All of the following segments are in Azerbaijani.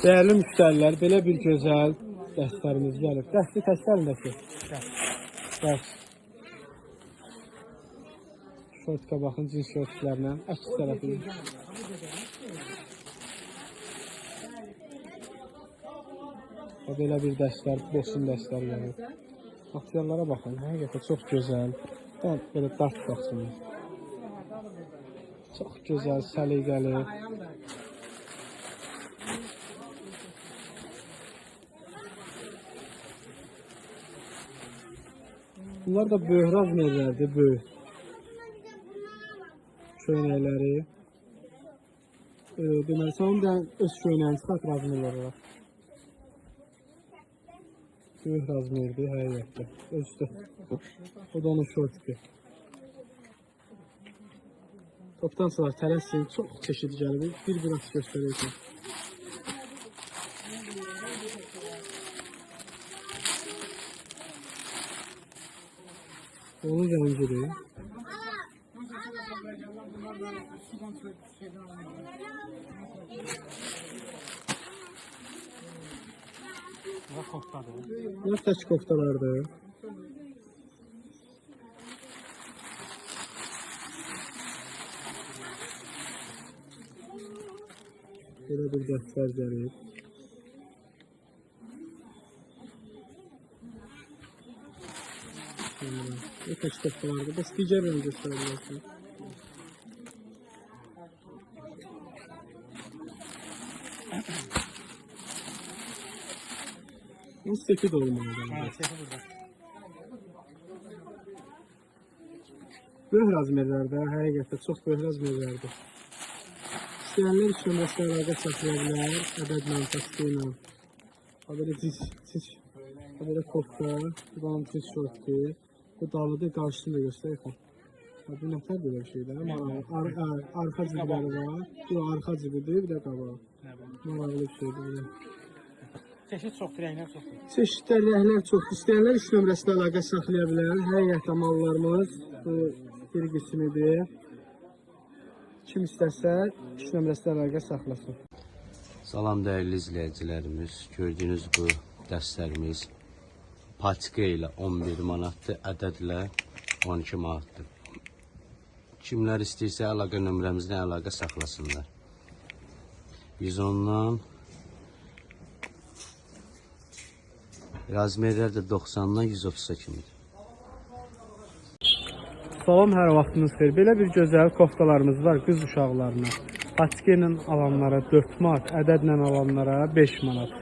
Değerli müştərilər, belə bir gözəl dəstlərimiz gəlib. Dəsti təşkəlindəki. Dəst. Şortka baxın, cins şortlarla. Əks tərəfi. Belə bir dəstlər, bosun dəstlər gəlib. Materiallara baxın, həqiqətən çox gözəl. Belə dart baxsın. Çox gözəl, səliqəli. Bunlar da böyük razmerlərdir, böyük. Köynəkləri. Deməli, sənin də öz köynəyini çıxart razmer olaraq. Böyük razmerdir, həqiqətdə. Özü o da onun şortdur. Toptancılar tələsin, çox çeşid gəlib. Bir açı göstərəcəm. Onun rəngidir. Bunlar tək koftalardır. Belə bir dəstlər gəlib. Bu tək koftalardır. Bəs digər rəng göstərə bilərsin. Bu steki de olmalıdır. Böyük razmerlərdə, həqiqətən çox böyük razmerlərdir. İstəyənlər üçün nömrəsi əlaqə saxlaya bilər, ədədlə, paskıyla. Belə cins, belə kofta, bu da cins şortdur. Bu dalıdır, qarşısını da göstərək. Bu nətər belə bir şeydir? Arxa cibləri var, bu arxa cibidir, bir də qabağı. Maraqlı bir şeydir. Çeşid çoxdur, rənglər çoxdur. Çeşidlər, rənglər çoxdur. İstəyənlər üç nömrəsində əlaqə saxlaya bilər. Həqiqətən mallarımız bu bir qismidir. Kim istərsə üç nömrəsində əlaqə saxlasın. Salam dəyərli izləyicilərimiz. Gördüyünüz bu dəstlərimiz patika ilə 11 manatdır, ədədlə 12 manatdır. Kimlər istəyirsə əlaqə nömrəmizdən əlaqə saxlasınlar. 110-dan razmerlər də 90-dan 130-a kimidir. Salam, hər vaxtınız xeyir. Belə bir gözəl koftalarımız var qız uşaqlarına. Patika ilə alanlara 4 manat, ədədlə alanlara 5 manat.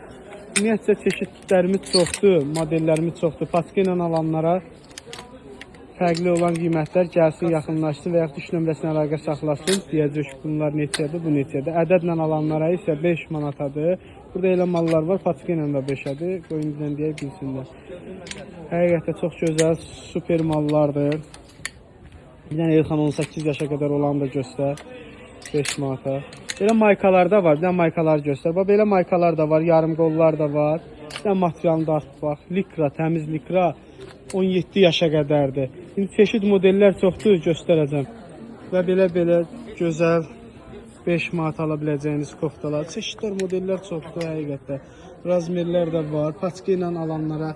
Ümumiyyətcə çeşidlərimiz çoxdur, modellərimiz çoxdur. Patika ilə alanlara fərqli olan qiymətlər gəlsin, yaxınlaşsın və yaxud 3 nömrəsində əlaqə saxlasın. Deyəcək bunlar neçədir, bu neçədir. Ədədlə alanlara isə 5 manatadır. Burada elə mallar var, patika ilə də 5-ədir. Qoyun bizdən deyək, bilsinlər. Həqiqətən çox gözəl, super mallardır. Bir dənə Elxan 18 yaşa qədər olan da göstər. 5 manata. Belə maykalar da var, bir dənə maykalar göstər. Belə maykalar da var, yarım qollar da var. Bir dənə materialını da artıq bax. Likra, təmiz likra 17 yaşa qədərdir. İndi çeşid modellər çoxdur, göstərəcəm. Və belə gözəl 5 manat ala biləcəyiniz koftalar. Çeşidlər, modellər çoxdur həqiqətdə. Razmerlər də var. Patika ilə alanlara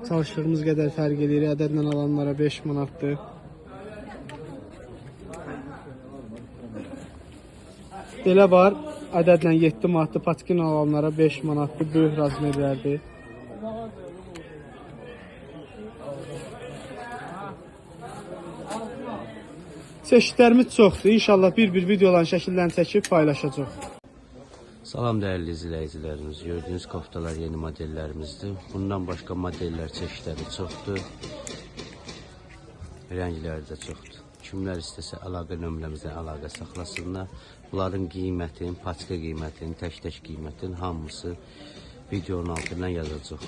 çalışdığımız qədər fərq edir. Ədədlə alanlara 5 manatdır. Belə var. Ədədlə 7 manatdır. Patika ilə alanlara 5 manatdır. Böyük razmerlərdir. Çeşidlərimiz çoxdur. İnşallah bir videoların şəkillərini çəkib paylaşacaq. Salam dəyərli izləyicilərimiz. Gördüyünüz koftalar yeni modellərimizdir. Bundan başqa modellər çeşidləri çoxdur. Rəngləri də çoxdur. Kimlər istəsə əlaqə nömrəmizdən əlaqə saxlasınlar. Bunların qiymətin, patika qiymətinin, tək qiymətin hamısı videonun altından yazacaq.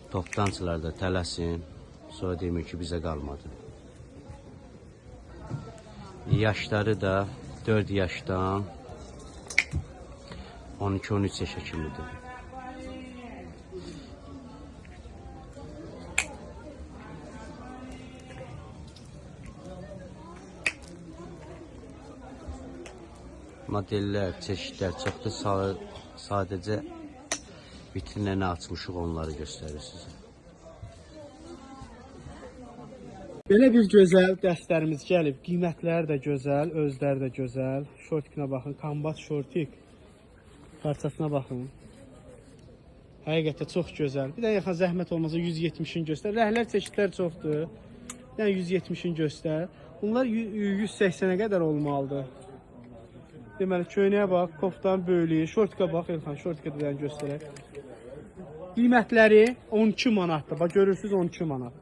Toptancılar da tələsin. Sonra demək ki, bizə qalmadı. Yaşları da 4 yaşdan 12-13 yaşa kimidir. modellər, çeşidlər çoxdur. Sadəcə vitrinlərini açmışıq, onları göstərir sizə. Belə bir gözəl dəstlərimiz gəlib. Qiymətləri də gözəl, özləri də gözəl. Şortikinə baxın, kombat şortik. Parçasına baxın. Həqiqətən çox gözəl. Bir də yaxın zəhmət olmasa 170-in göstər. Rəhlər çeşidlər çoxdur. Yəni 170-in göstər. Bunlar 180-ə qədər olmalıdır. Deməli, köynəyə bax, koftanın böyüklüyü, şortika bax, Elxan, şortika da göstərək. Qiymətləri 12 manatdır. Bax, görürsünüz 12 manat.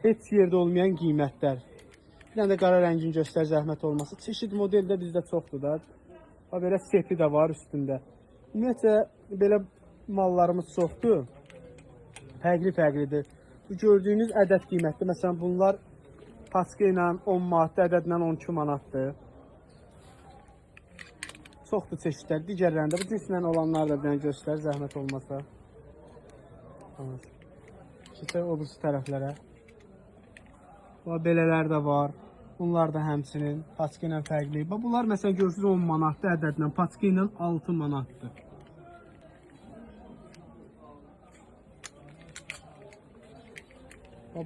Heç yerdə olmayan qiymətlər. Bir dənə də qara rəngini göstər, zəhmət olmasa. Çeşid model də bizdə çoxdur da. Bax, belə seti də var üstündə. Ümumiyyətlə, belə mallarımız çoxdur. Fərqli-fərqlidir. Bu gördüyünüz ədəd qiymətdir. Məsələn, bunlar paska ilə 10 manatdır, ədədlə 12 manatdır. Çoxdur çeşidlər. Digərlərində bu cinslə olanlar da bir dənə göstər, zəhmət olmasa. Keçək o birisi tərəflərə. Belələr də var. Bunlar da həmçinin paska ilə fərqli. Bunlar məsələn görürsünüz 10 manatdır ədədlə, paska ilə 6 manatdır.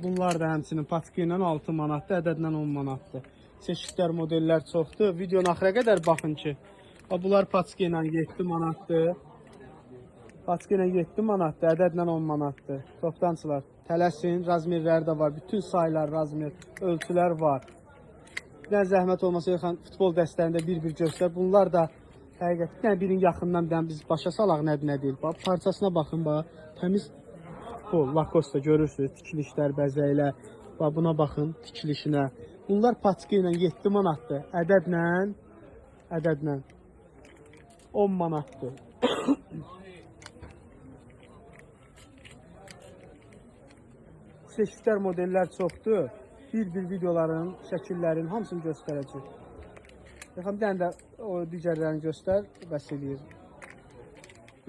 Bunlar da həmçinin paska ilə 6 manatdır, ədədlə 10 manatdır. Çeşidlər, modellər çoxdur. Videonun axıra qədər baxın ki. Bunlar paska ilə 7 manatdır. Paska ilə 7 manatdır, ədədlə 10 manatdır. Toptancılar, tələsin, razmerləri də var. Bütün saylar, razmer, ölçülər var. Bir dənə zəhmət olmasa, yaxın futbol dəstlərində bir-bir göstər. Bunlar da həqiqətən birinin yaxından bir biz başa salaq nədir, nə deyil. Bax, parçasına baxın, bax, təmiz futbol, Lacoste görürsünüz, tikilişlər, bəzəklər. Bax, buna baxın, tikilişinə. Bunlar paska ilə 7 manatdır, ədədlə 10 manatdır. Çeşidlər, modellər çoxdur. Bir-bir videoların, şəkillərin hamısını göstərəcək. Bir dənə də o digərlərini göstər, bəs eləyir.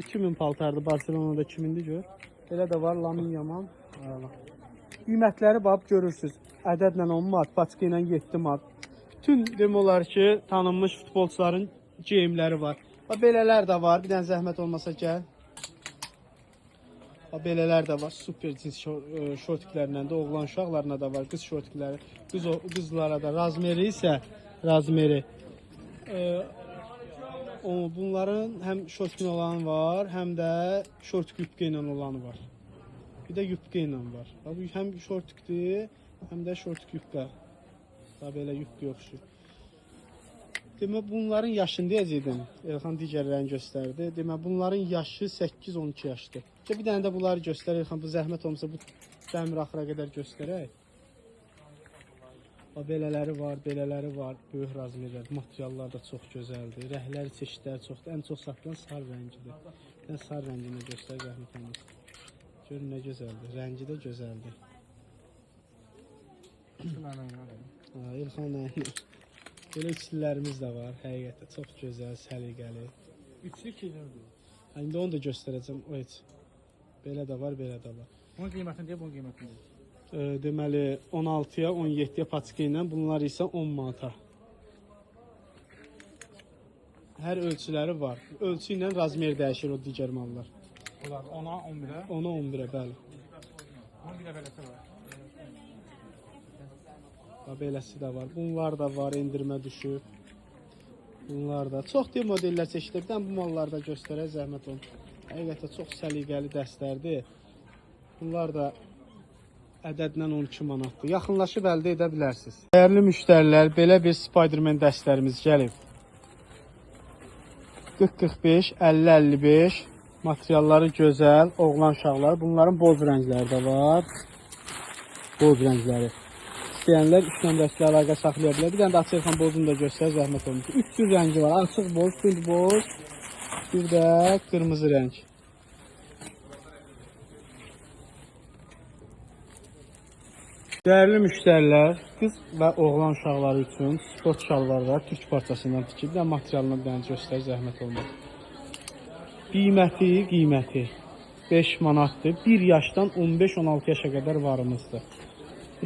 2000 paltardır, Barcelona'da 2000'dir gör. Belə də var, Lamin Yaman. Qiymətləri bax, görürsünüz. Ədədlə 10 manat, paska ilə 7 manat. Bütün demək olar ki, tanınmış futbolçuların geyimləri var. Belələr də var, bir dənə zəhmət olmasa gəl. Belələr də var, super cins şortiklərlə də, oğlan uşaqlarına da var, qız şortikləri, qızlara da. Razmeri isə, razmeri. Bunların həm şortkin olanı var, həm də şortik yupka ilə olanı var. Bir də yupka ilə var. Həm şortikdir, həm də şortik yupka. Belə yupka yoxşur. Demək, bunların yaşını deyəcəkdim. Elxan digərlərini göstərdi. Demək, bunların yaşı 8-12 yaşdır. Bir dənə də bunları göstər, Elxan, bu zəhmət olmasa bu dəmir axıra qədər göstərək. Belələri var, böyük razmerlər, materiallar da çox gözəldir. Rəhləri, çeşidləri çoxdur. Ən çox satılan sar rəngidir. Ən sar rəngini göstər, zəhmət olmasa. Görün, nə gözəldir. Rəngi də gözəldir. Elxan, belə üçlülərimiz də var, həqiqətən çox gözəl, səliqəli. Üçlü kilirdir. İndi onu da göstərəcəm, o heç. Belə də var, belə də var. Bunun qiymətini deyək, bunun qiymətini deyək. Deməli, 16-ya, 17-yə patika ilə, bunlar isə 10 manata. Hər ölçüləri var. Ölçü ilə razmer dəyişir o digər mallar. Bunlar 10-a, 11-ə? 10-a, 11-ə, bəli. Bunun bir də beləsi var. Beləsi də var. Bunlar da var, endirmə düşüb. Bunlar da. Çox deyil modellər çeşidlər. Bir dənə bu malları da göstərək, zəhmət olun. Həqiqətən çox səliqəli dəstlərdir. Bunlar da ədədlə 12 manatdır. Yaxınlaşıb əldə edə bilərsiniz. Dəyərli müştərilər, belə bir Spiderman dəstlərimiz gəlib. 40-45, 50-55. Materialları gözəl, oğlan uşaqları. Bunların boz rəngləri də var. Boz rəngləri. İstəyənlər 3 nömrəsilə əlaqə saxlaya bilər. Bir dənə də açıq bozunu da göstər, zəhmət olmuş. 3 cür rəngi var. Açıq boz, tünd boz, bir də qırmızı rəng. Dəyərli müştərilər, qız və oğlan uşaqları üçün sport şalvarlar türk parçasından tikib. Bir də materialını bir dənə göstər, zəhmət olmaz. Qiyməti 5 manatdır. 1 yaşdan 15-16 yaşa qədər varımızdır.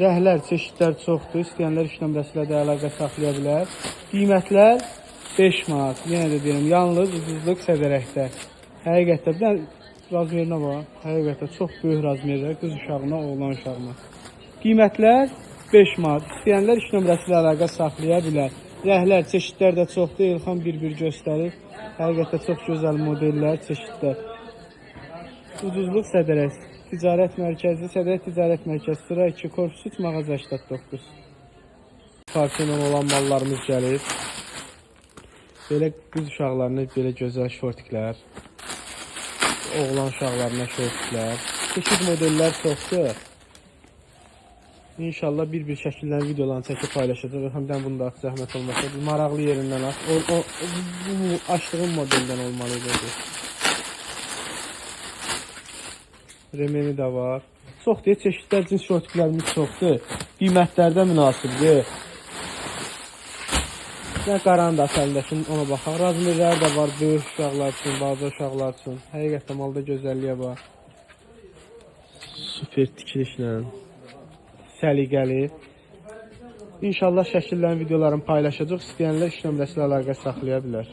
Rəhlər, çeşidlər çoxdur. İstəyənlər 3 nömrəsilə də əlaqə saxlaya bilər. Qiymətlər 5 manat. Yenə də deyirəm, yalnız ucuzluq Sədərəkdə. Həqiqətən bir razmerinə var. Həqiqətən çox böyük razmerlər qız uşağına, oğlan uşağına. Qiymətlər 5 manat. İstəyənlər iş nömrəsi ilə əlaqə saxlaya bilər. Rəhlər, çeşidlər də çoxdur. İlxan bir-bir göstərir. Həqiqətən çox gözəl modellər, çeşidlər. Ucuzluq Sədərək. Ticarət mərkəzi, Sədərək Ticarət Mərkəzi, sıra 2, korpus 3, mağaza 89. Parçadan olan mallarımız gəlir. Belə qız uşaqlarına belə gözəl şortiklər. Oğlan uşaqlarına şortiklər. Çeşid modellər çoxdur. İnşallah bir-bir şəkillərini, videolarını çəkib paylaşacaq. Həmdən bunda zəhmət olmasa, maraqlı yerindən aç. Bu açdığım modeldən olmalıydı. Remeni də var. Çox deyə çeşidlər, cins şortiklərimiz çoxdur. Qiymətlərdə münasibdir. Nə qaranı da əlində, şimdi ona baxaq. Razmerlər də var, böyük uşaqlar üçün, balaca uşaqlar üçün. Həqiqətən malda gözəlliyə var. Super tikilişlə. Səliqəli. İnşallah şəkillərin, videolarını paylaşacaq. İstəyənlər iş nömrəsi ilə əlaqə saxlaya bilər.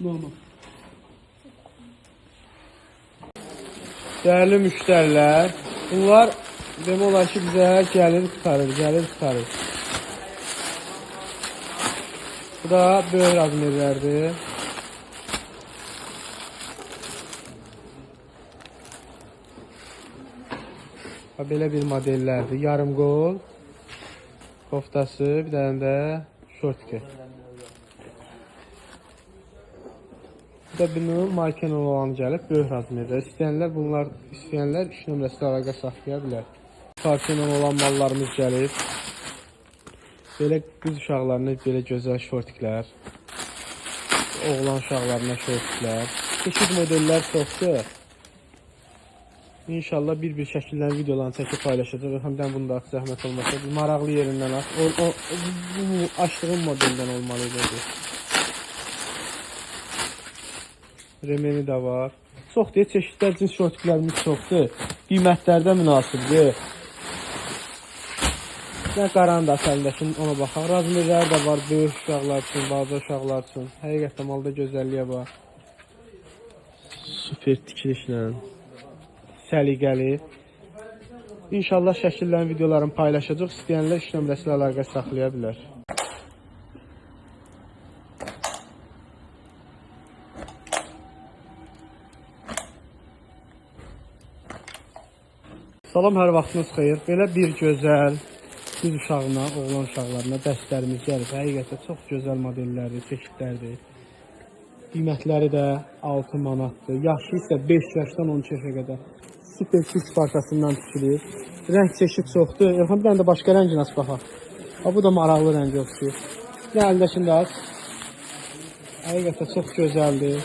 Normal. Değerli müşteriler, bunlar demək olar ki, bizə gəlir tutarır. Bu da böyük razmerlərdir. Belə bir modellərdir. Yarım qol, koftası, bir dənə də şortki. Bu da bunun marken olan gəlib, böyük razmerdə. İstəyənlər iş nömrəsi ilə əlaqə saxlaya bilər. Parçadan olan mallarımız gəlir. Belə qız uşaqlarına belə gözəl şortiklər. Oğlan uşaqlarına şortiklər. Çeşid modellər çoxdur. İnşallah bir-bir şəkillərin, videolarını çəkib paylaşacaq. Həmdən bunda zəhmət olmasa, maraqlı yerindən aç. Bu açdığım modeldən olmalıydı. Remeni də var. Çox deyə çeşidlər, cins şortiklərimiz çoxdur. Qiymətlərdə münasibdir. Nə qaranı da əlində, şimdi ona baxaq. Razmerlər də var, böyük uşaqlar üçün, balaca uşaqlar üçün. Həqiqətən malda gözəlliyə var. Super tikilişlə. Səliqəli. İnşallah şəkillərin, videolarını paylaşacaq. İstəyənlər iş nömrəsi ilə əlaqə saxlaya bilər. Salam, hər vaxtınız xeyir. Belə bir gözəl qız uşağına, oğlan uşaqlarına dəstlərimiz gəlir. Həqiqətən çox gözəl modellərdir, çeşidlərdir. Qiymətləri də 6 manatdır. Yaşı isə 5 yaşdan 12 yaşa qədər. Super süs parçasından tikilir. Rəng çeşid çoxdur. Elxan, bir dənə də başqa rəngin aç baxaq. Bu da maraqlı rəng yoxdur. Nə əldəkini də aç. Həqiqətən çox gözəldir.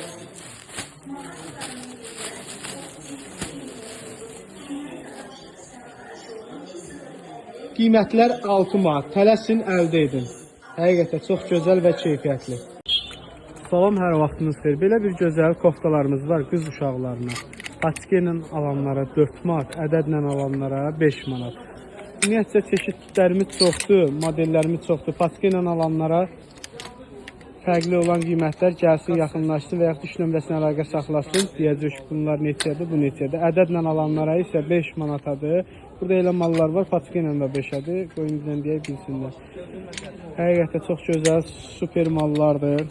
Qiymətlər 6 manat. Tələsin, əldə edin. Həqiqətən çox gözəl və keyfiyyətli. Salam, hər vaxtınız xeyir. Belə bir gözəl koftalarımız var qız uşaqlarına. Patikelə alanlara 4 manat, ədədlə alanlara 5 manat. Ümumiyyətcə çeşidlərimiz çoxdur, modellərimiz çoxdur. Patikelə alanlara fərqli olan qiymətlər gəlsin, yaxınlaşsın və yaxud iş nömrəsinə əlaqə saxlasın. Deyəcək ki, bunlar neçədir, bu neçədir. Ədədlə alanlara isə 5 manatadır. Burada elə mallar var, patikelə də 5-ədir. Qoyun bizdən deyə bilsinlər. Həqiqətən çox gözəl, super mallardır.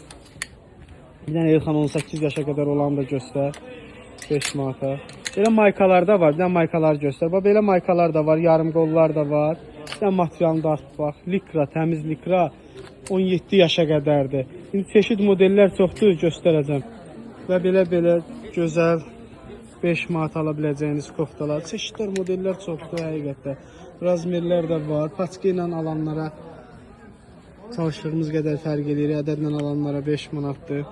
Bir dənə Elxan 18 yaşa qədər olan da göstər. 5 manata. Belə maykalar da var. Bir dənə maykalar göstər. Belə maykalar da var, yarım qollar da var. Bir dənə materialını da artıq bax. Likra, təmiz likra 17 yaşa qədərdir. İndi çeşid modellər çoxdur, göstərəcəm. Və belə gözəl 5 manat ala biləcəyiniz koftalar. Çeşidlər, modellər çoxdur həqiqətən. Razmerlər də var. Paçka ilə alanlara çalışdığımız qədər fərq edir. Ədədlə alanlara 5 manatdır.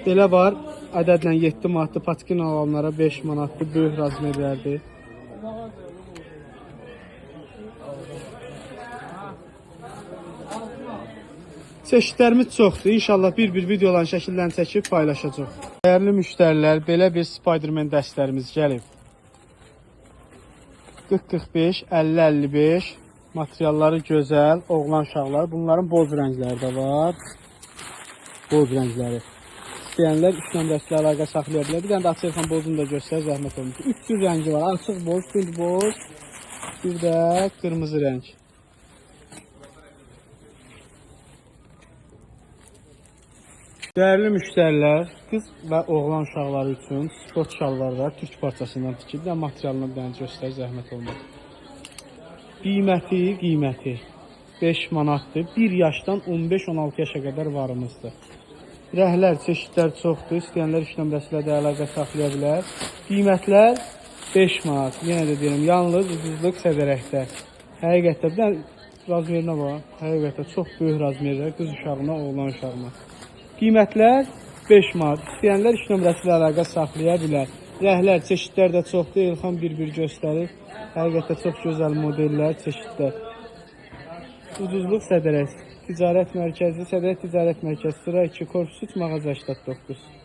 Belə var. Ədədlə 7 manatlı patkin alanlara 5 manatlı böyük razmerlərdir. Çeşidlərimiz çoxdur. İnşallah bir videoların şəkillərini çəkib paylaşacaq. Dəyərli müştərilər, belə bir Spiderman dəstlərimiz gəlib. 40-45, 50-55. Materialları gözəl, oğlan uşaqlar. Bunların boz rəngləri də var. Boz rəngləri. İstəyənlər 3 nömrəsilə əlaqə saxlaya bilər. Bir dənə də açıq bozunu da göstər, zəhmət olmuş. 3 cür rəngi var. Açıq boz, tünd boz, bir də qırmızı rəng. Dəyərli müştərilər, qız və oğlan uşaqları üçün sport şalvarlar türk parçasından tikilib və materialını bir dənə göstər, zəhmət olmaz. Qiyməti 5 manatdır. 1 yaşdan 15-16 yaşa qədər varımızdır. Rəhlər, çeşidlər çoxdur. İstəyənlər 3 nömrəsilə də əlaqə saxlaya bilər. Qiymətlər 5 manat. Yenə də deyirəm, yalnız ucuzluq sədərəkdə. Həqiqətdə, bir dənə razmerinə var. Həqiqətdə çox böyük razmerlər qız uşağına, oğlan uşağına. Qiymətlər 5 manat. İstəyənlər 3 nömrəsilə əlaqə saxlaya bilər. Rəhlər, çeşidlər də çoxdur. İlxan bir göstərir. Həqiqətdə çox gözəl modellər, çeşidlər. Ucuzluq Sədərək Ticarət Mərkəzi, Sədərək Ticarət Mərkəzi, sıra 2, korpus 3, mağaza 89.